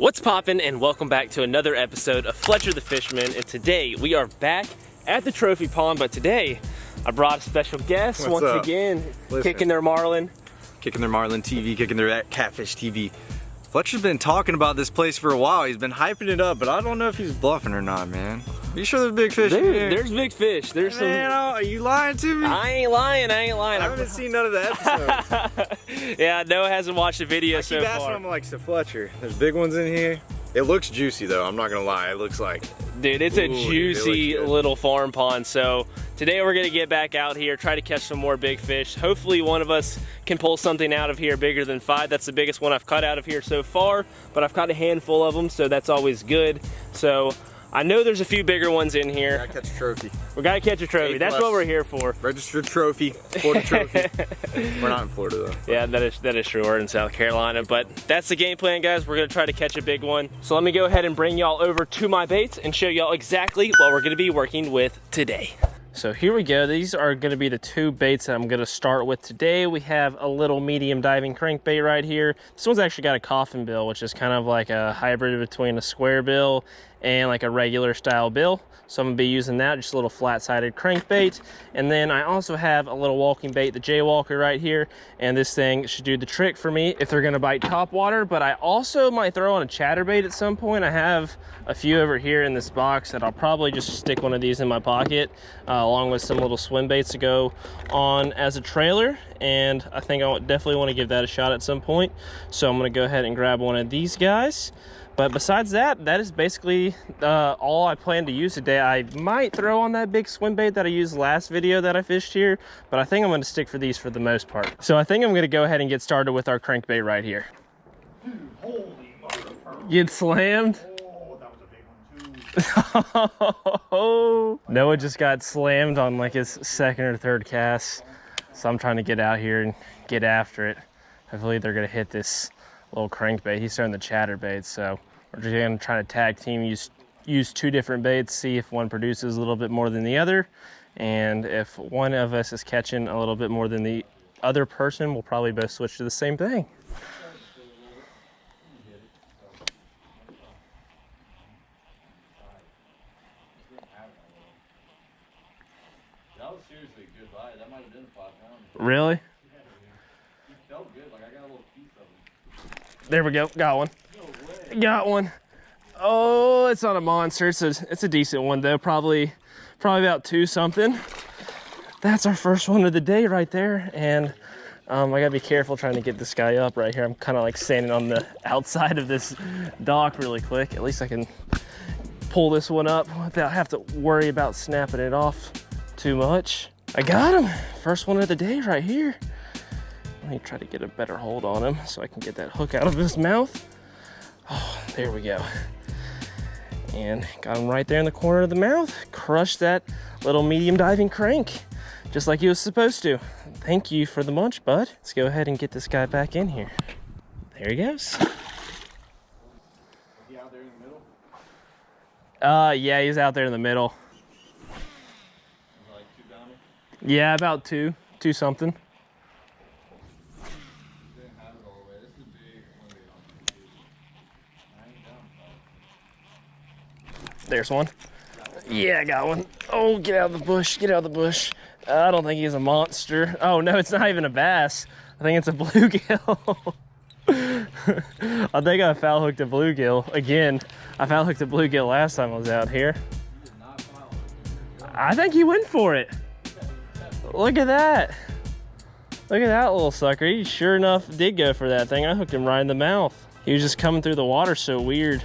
What's poppin', and welcome back to another episode of Fletcher the Fisherman. And today we are back at the trophy pond, but today I brought a special guest once again. Kicking Their Marlin. Kicking Their Marlin TV, Kicking Their Catfish TV. Fletcher's been talking about this place for a while. He's been hyping it up, but I don't know if he's bluffing or not, man. Are you sure there's big fish in here? There's big fish. There's some. Man, are you lying to me? I ain't lying. I haven't seen none of the episodes. Yeah, Noah hasn't watched the video so far. I keep asking him, like, so Fletcher, there's big ones in here. It looks juicy though, I'm not gonna lie. It looks like, dude, it's a juicy little farm pond. So today we're gonna get back out here, try to catch some more big fish. Hopefully one of us can pull something out of here bigger than 5. That's the biggest one I've caught out of here so far, but I've caught a handful of them, so that's always good. So I know there's a few bigger ones in here. We gotta catch a trophy. We gotta catch a trophy. That's what we're here for. Registered trophy, Florida trophy. We're not in Florida though. Yeah, that is true. We're in South Carolina, but that's the game plan, guys. We're gonna try to catch a big one. So let me go ahead and bring y'all over to my baits and show y'all exactly what we're gonna be working with today. So here we go. These are going to be the 2 baits that I'm going to start with today. We have a little medium diving crankbait right here. This one's actually got a coffin bill, which is kind of like a hybrid between a square bill and like a regular style bill. So I'm going to be using that, just a little flat-sided crankbait. And then I also have a little walking bait, the Jaywalker right here. And this thing should do the trick for me if they're going to bite topwater. But I also might throw on a chatterbait at some point. I have a few over here in this box that I'll probably just stick one of these in my pocket, along with some little swim baits to go on as a trailer. And I think I definitely want to give that a shot at some point. So I'm going to go ahead and grab one of these guys. But besides that, that is basically all I plan to use today. I might throw on that big swim bait that I used last video that I fished here, but I think I'm going to stick for these for the most part. So I think I'm going to go ahead and get started with our crankbait right here. Dude, holy motherfucker. Get slammed? Oh, that was a big one too. Noah just got slammed on like his 2nd or 3rd cast. So I'm trying to get out here and get after it. Hopefully they're going to hit this little crankbait. He's throwing the chatterbait, so we're just going to try to tag team, use 2 different baits, see if one produces a little bit more than the other. And if one of us is catching a little bit more than the other person, we'll probably both switch to the same thing. That was seriously a good bite. That might have been a 5-pounder. Really? It felt good. Like I got a little piece of it. There we go. Got one. No way. Got one. Oh, it's not a monster. It's a decent one though. Probably about 2 something. That's our first one of the day right there. And I gotta be careful trying to get this guy up right here. I'm kind of like standing on the outside of this dock really quick. At least I can pull this one up without have to worry about snapping it off too much. I got him. First one of the day right here. Let me try to get a better hold on him so I can get that hook out of his mouth. Oh, there we go. And got him right there in the corner of the mouth. Crushed that little medium diving crank, just like he was supposed to. Thank you for the munch, bud. Let's go ahead and get this guy back in here. There he goes. Is he out there in the middle? Yeah, he's out there in the middle. Like 2 pounder? Yeah, about 2 something. There's one. Yeah, I got one. Oh, get out of the bush. Get out of the bush. I don't think he's a monster. Oh, no, it's not even a bass. I think it's a bluegill. I think I foul hooked a bluegill. Again, I foul hooked a bluegill last time I was out here. I think he went for it. Look at that. Look at that little sucker. He sure enough did go for that thing. I hooked him right in the mouth. He was just coming through the water so weird.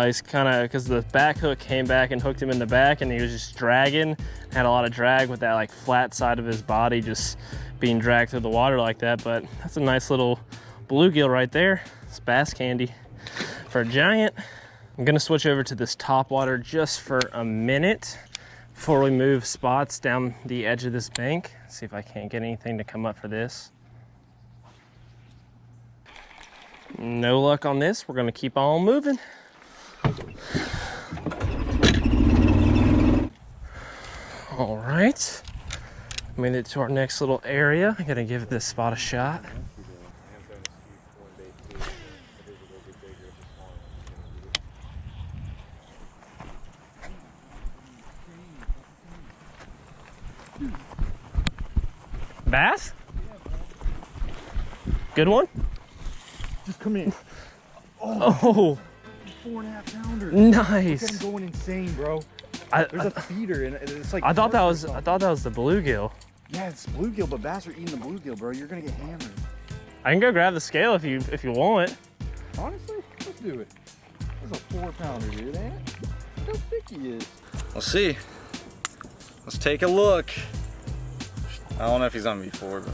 He's kind of, because the back hook came back and hooked him in the back, and he was just dragging, had a lot of drag with that like flat side of his body just being dragged through the water like that. But that's a nice little bluegill right there. It's bass candy for a giant. I'm gonna switch over to this top water just for a minute before we move spots down the edge of this bank. See if I can't get anything to come up for this. No luck on this. We're gonna keep on moving. All right, made it to our next little area. I'm gonna give this spot a shot. Bass? Good one? Just come in. Oh. 4.5 pounder. Nice. Look at him going insane, bro. There's a feeder and it's like. I thought that was the bluegill. Yeah, it's bluegill, but bass are eating the bluegill, bro. You're gonna get hammered. I can go grab the scale if you want. Honestly, let's do it. That's a 4 pounder, dude. Look how thick he is. Let's see. Let's take a look. I don't know if he's on me4, but.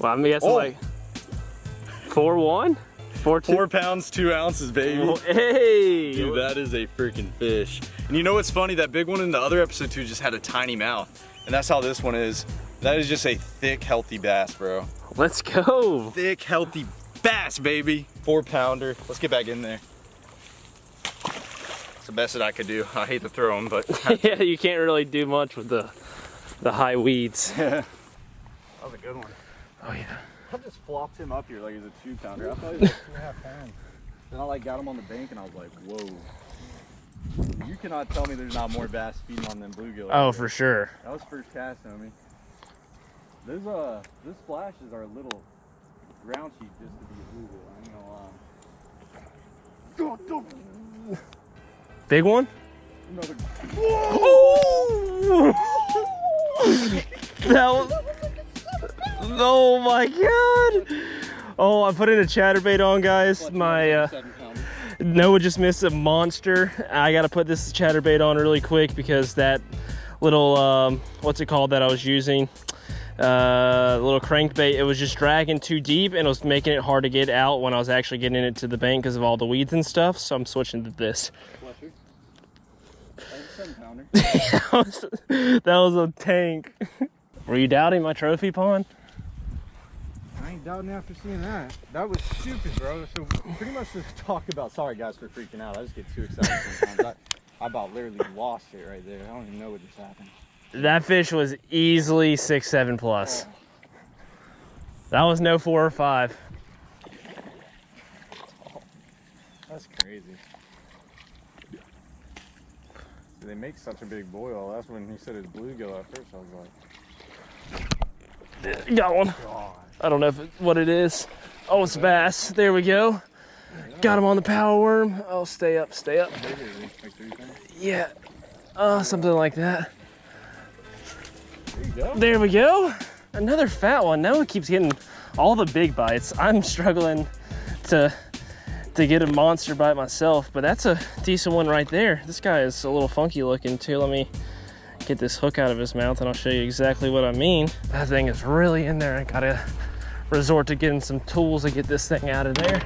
Well, I'm guessing like 4-1? 4-2? 4 pounds, 2 ounces, baby. Oh, hey! Dude, that is a freaking fish. And you know what's funny? That big one in the other episode too just had a tiny mouth. And that's how this one is. That is just a thick, healthy bass, bro. Let's go. Thick, healthy bass, baby. 4 pounder. Let's get back in there. It's the best that I could do. I hate to throw them, but. Yeah, you can't really do much with the high weeds. That was a good one. Oh yeah. I just flopped him up here like he's a 2 pounder. I thought he was like 2.5 pounds. Then I like got him on the bank and I was like, whoa. You cannot tell me there's not more bass feeding on them bluegill. Oh, for sure. That was first cast, homie. This flashes are a little ground sheet just to be a bluegill. I ain't gonna lie. Big one? Another. Oh! That was. Oh my god! Oh, I put in a chatterbait on, guys. My Noah just missed a monster. I gotta put this chatterbait on really quick because that little what's it called that I was using, little crankbait, it was just dragging too deep and it was making it hard to get out when I was actually getting it to the bank because of all the weeds and stuff. So I'm switching to this. Fletcher. That was a 7 pounder. that was a tank. Were you doubting my trophy pond? I ain't doubting after seeing that. That was stupid, bro. So pretty much just talk about, sorry guys for freaking out. I just get too excited sometimes. I about literally lost it right there. I don't even know what just happened. That fish was easily 6-7 plus. That was no 4 or 5. That's crazy. They make such a big boil. That's when he said it's bluegill at first. I was like, got one. God. I don't know what it is. Oh, it's bass. There we go. Got him on the power worm. Oh, stay up, stay up. Like 3 pounds? Yeah. Something like that. There you go. There we go. Another fat one. Noah keeps getting all the big bites. I'm struggling to get a monster bite myself, but that's a decent one right there. This guy is a little funky looking too. Let me get this hook out of his mouth and I'll show you exactly what I mean. That thing is really in there. I gotta resort to getting some tools to get this thing out of there.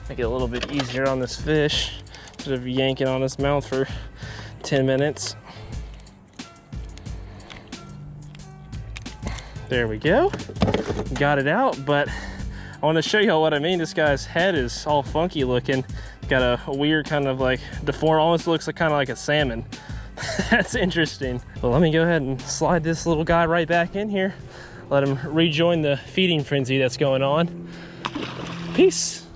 Make it a little bit easier on this fish instead of yanking on his mouth for 10 minutes. There we go. Got it out, but I want to show you what I mean. This guy's head is all funky looking. Got a weird kind of like deformed, almost looks like kind of like a salmon. That's interesting. Well, let me go ahead and slide this little guy right back in here. Let him rejoin the feeding frenzy that's going on. Peace.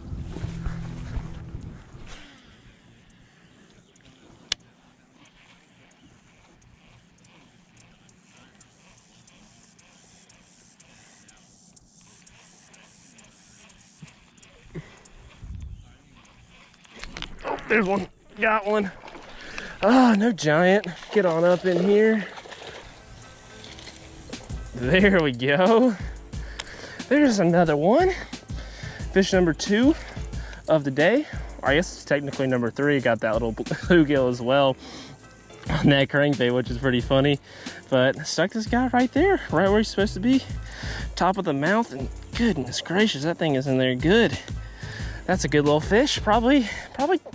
Oh, there's one. Got one. Ah, no giant. Get on up in here. There we go. There's another one. Fish number 2 of the day. Or I guess it's technically number 3. Got that little bluegill as well on that crankbait, which is pretty funny. But stuck this guy right there, right where he's supposed to be. Top of the mouth, and goodness gracious, that thing is in there good. That's a good little fish, probably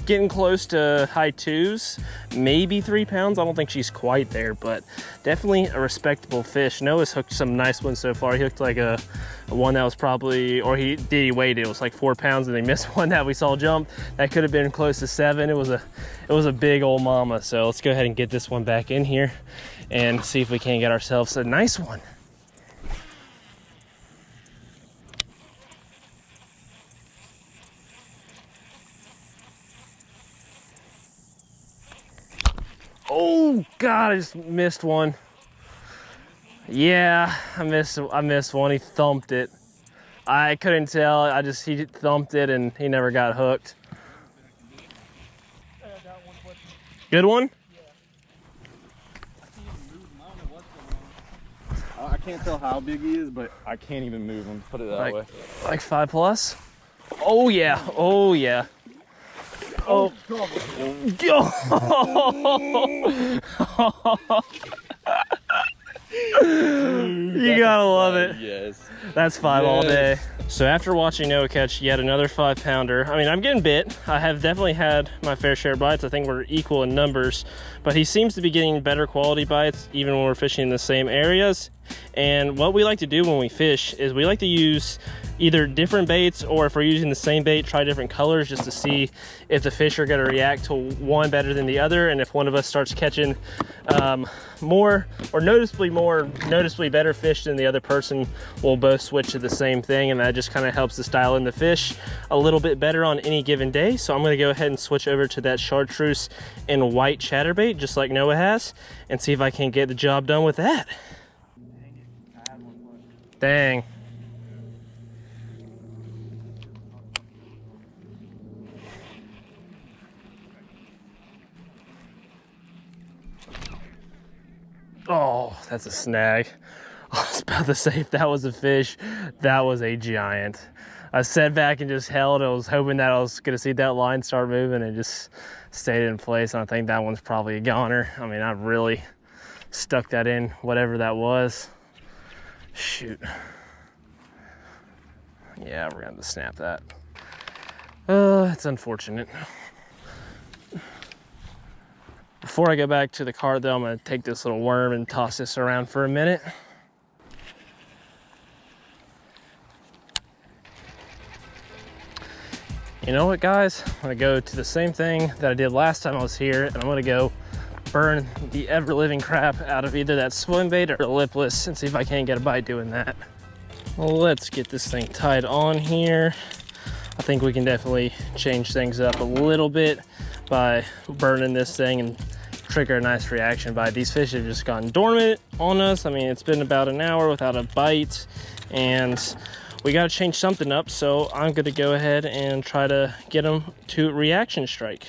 getting close to high 2s, maybe 3 pounds. I don't think she's quite there, but definitely a respectable fish. Noah's hooked some nice ones so far. He hooked like a one that was probably, or he weighed it. It was like 4 pounds, and he missed one that we saw jump. That could have been close to 7. It was a big old mama. So let's go ahead and get this one back in here and see if we can get ourselves a nice one. Oh God, I just missed one. Yeah, I missed one. He thumped it. I couldn't tell. He thumped it and he never got hooked. Good one? I can't tell how big he is, but I can't even move him. Put it that way. Like 5+? Oh yeah, oh yeah. Oh, you gotta love it. Yes. That's 5 all day. So after watching Noah catch yet another 5-pounder, I mean, I'm getting bit. I have definitely had my fair share of bites. I think we're equal in numbers, but he seems to be getting better quality bites even when we're fishing in the same areas. And what we like to do when we fish is we like to use either different baits, or if we're using the same bait, try different colors just to see if the fish are going to react to one better than the other. And if one of us starts catching more or noticeably better fish than the other person, we'll both switch to the same thing, and that just kind of helps us dial in the fish a little bit better on any given day. So I'm going to go ahead and switch over to that chartreuse and white chatterbait just like Noah has, and see if I can get the job done with that. Dang. Oh, that's a snag. I was about to say, if that was a fish, that was a giant. I sat back and just held. I was hoping that I was going to see that line start moving, and just stayed in place. And I think that one's probably a goner. I mean, I really stuck that in, whatever that was. Shoot. Yeah, we're going to have to snap that. It's unfortunate. Before I go back to the car though, I'm gonna take this little worm and toss this around for a minute. You know what, guys? I'm gonna go to the same thing that I did last time I was here, and I'm gonna go burn the ever-living crap out of either that swim bait or the lipless and see if I can't get a bite doing that. Well, let's get this thing tied on here. I think we can definitely change things up a little bit by burning this thing and trigger a nice reaction bite. These fish have just gone dormant on us. I mean, it's been about an hour without a bite, and we got to change something up. So I'm going to go ahead and try to get them to reaction strike.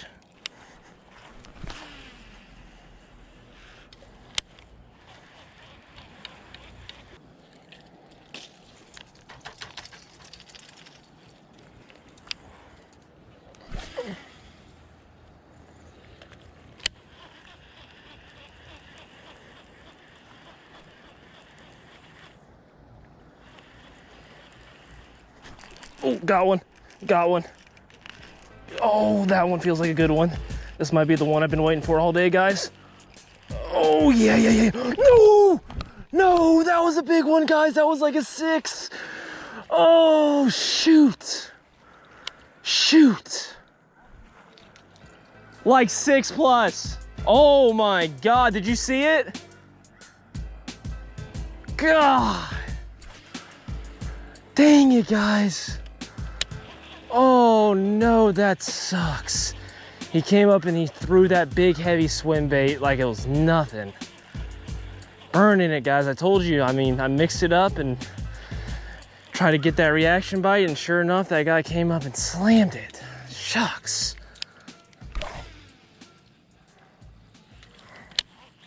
Oh, got one, got one. Oh, that one feels like a good one. This might be the one I've been waiting for all day, guys. Oh, yeah. No, that was a big one, guys. That was like a 6. Oh, shoot. Like 6+. Oh my God, did you see it? God. Dang it, guys. Oh no, that sucks. He came up and he threw that big heavy swim bait like it was nothing. Burning it, guys. I told you, I mean, I mixed it up and tried to get that reaction bite, and sure enough, that guy came up and slammed it. Shucks.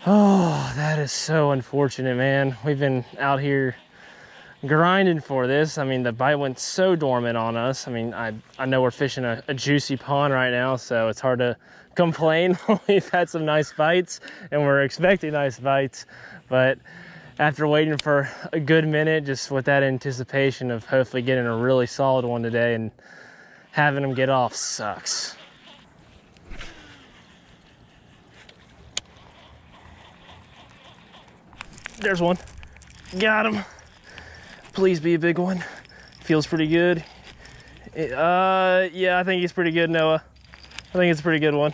Oh, that is so unfortunate, man. We've been out here grinding for this. I mean, the bite went so dormant on us. I mean, I know we're fishing a juicy pond right now, so it's hard to complain. We've had some nice bites and we're expecting nice bites, but after waiting for a good minute, just with that anticipation of hopefully getting a really solid one today, and having them get off sucks. There's one. Got him. Please be a big one. Feels pretty good. Yeah, I think he's pretty good, Noah. I think it's a pretty good one.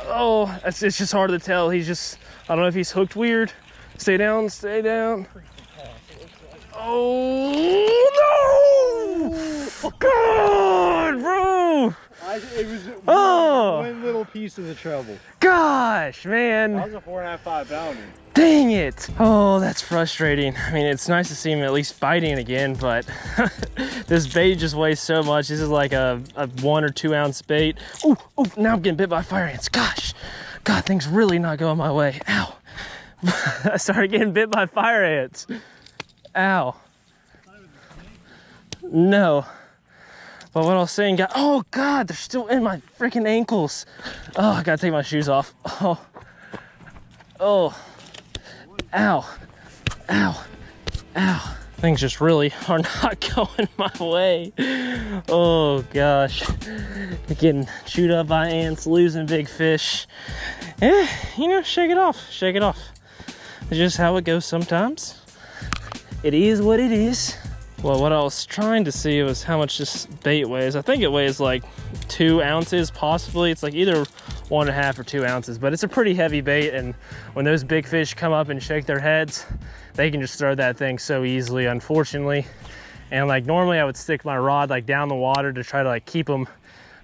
Oh, it's just hard to tell. He's just, I don't know if he's hooked weird. Stay down, stay down. Oh, no! God, bro! It was Oh! one little piece of the treble. Gosh, man. That was a 4.5, 5 pounder. Dang it. Oh, that's frustrating. I mean, it's nice to see him at least biting again, but this bait just weighs so much. This is like a 1 or 2 ounce bait. Ooh, now I'm getting bit by fire ants. Gosh, God, things really not going my way. Ow. I started getting bit by fire ants. Ow. No. But what I was saying, God, oh God, they're still in my freaking ankles. Oh, I gotta take my shoes off. Oh. Ow, ow, ow. Things just really are not going my way. Oh gosh. Getting chewed up by ants, losing big fish. Eh, you know, shake it off, shake it off. It's just how it goes sometimes. It is what it is. Well, what I was trying to see was how much this bait weighs. I think it weighs like 2 ounces, possibly. It's like either 1.5 or 2 ounces, but it's a pretty heavy bait, and when those big fish come up and shake their heads, they can just throw that thing so easily, unfortunately. And like normally I would stick my rod like down the water to try to like keep them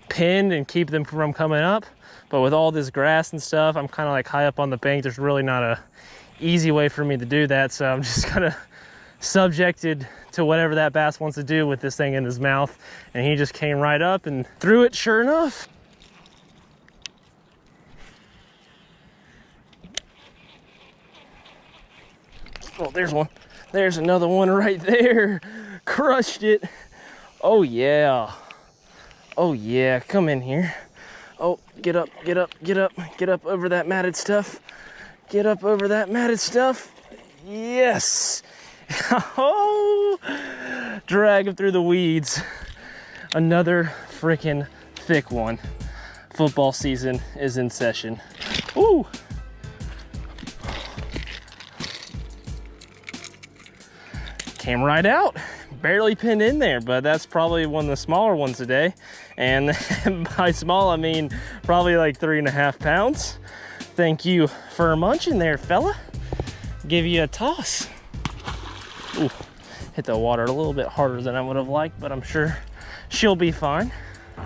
pinned and keep them from coming up, but with all this grass and stuff, I'm kind of like high up on the bank. There's really not a easy way for me to do that, so I'm just kind of subjected to whatever that bass wants to do with this thing in his mouth. And he just came right up and threw it, sure enough. Oh, there's one. There's another one right there. Crushed it. Oh yeah. Oh yeah, come in here. Oh, get up, get up, get up, get up over that matted stuff. Get up over that matted stuff. Yes. Oh, drag him through the weeds. Another freaking thick one. Football season is in session. Ooh. Came right out. Barely pinned in there, but that's probably one of the smaller ones today. And by small, I mean probably like 3.5 pounds. Thank you for munching there, fella. Give you a toss. Ooh, hit the water a little bit harder than I would have liked, but I'm sure she'll be fine.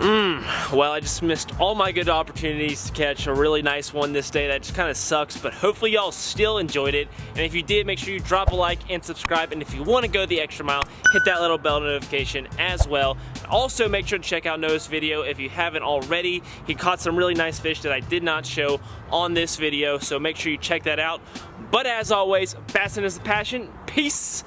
Well, I just missed all my good opportunities to catch a really nice one this day. That just kind of sucks, but hopefully y'all still enjoyed it. And if you did, make sure you drop a like and subscribe. And if you want to go the extra mile, hit that little bell notification as well. Also, make sure to check out Noah's video if you haven't already. He caught some really nice fish that I did not show on this video, so make sure you check that out. But as always, bassing is the passion. Peace.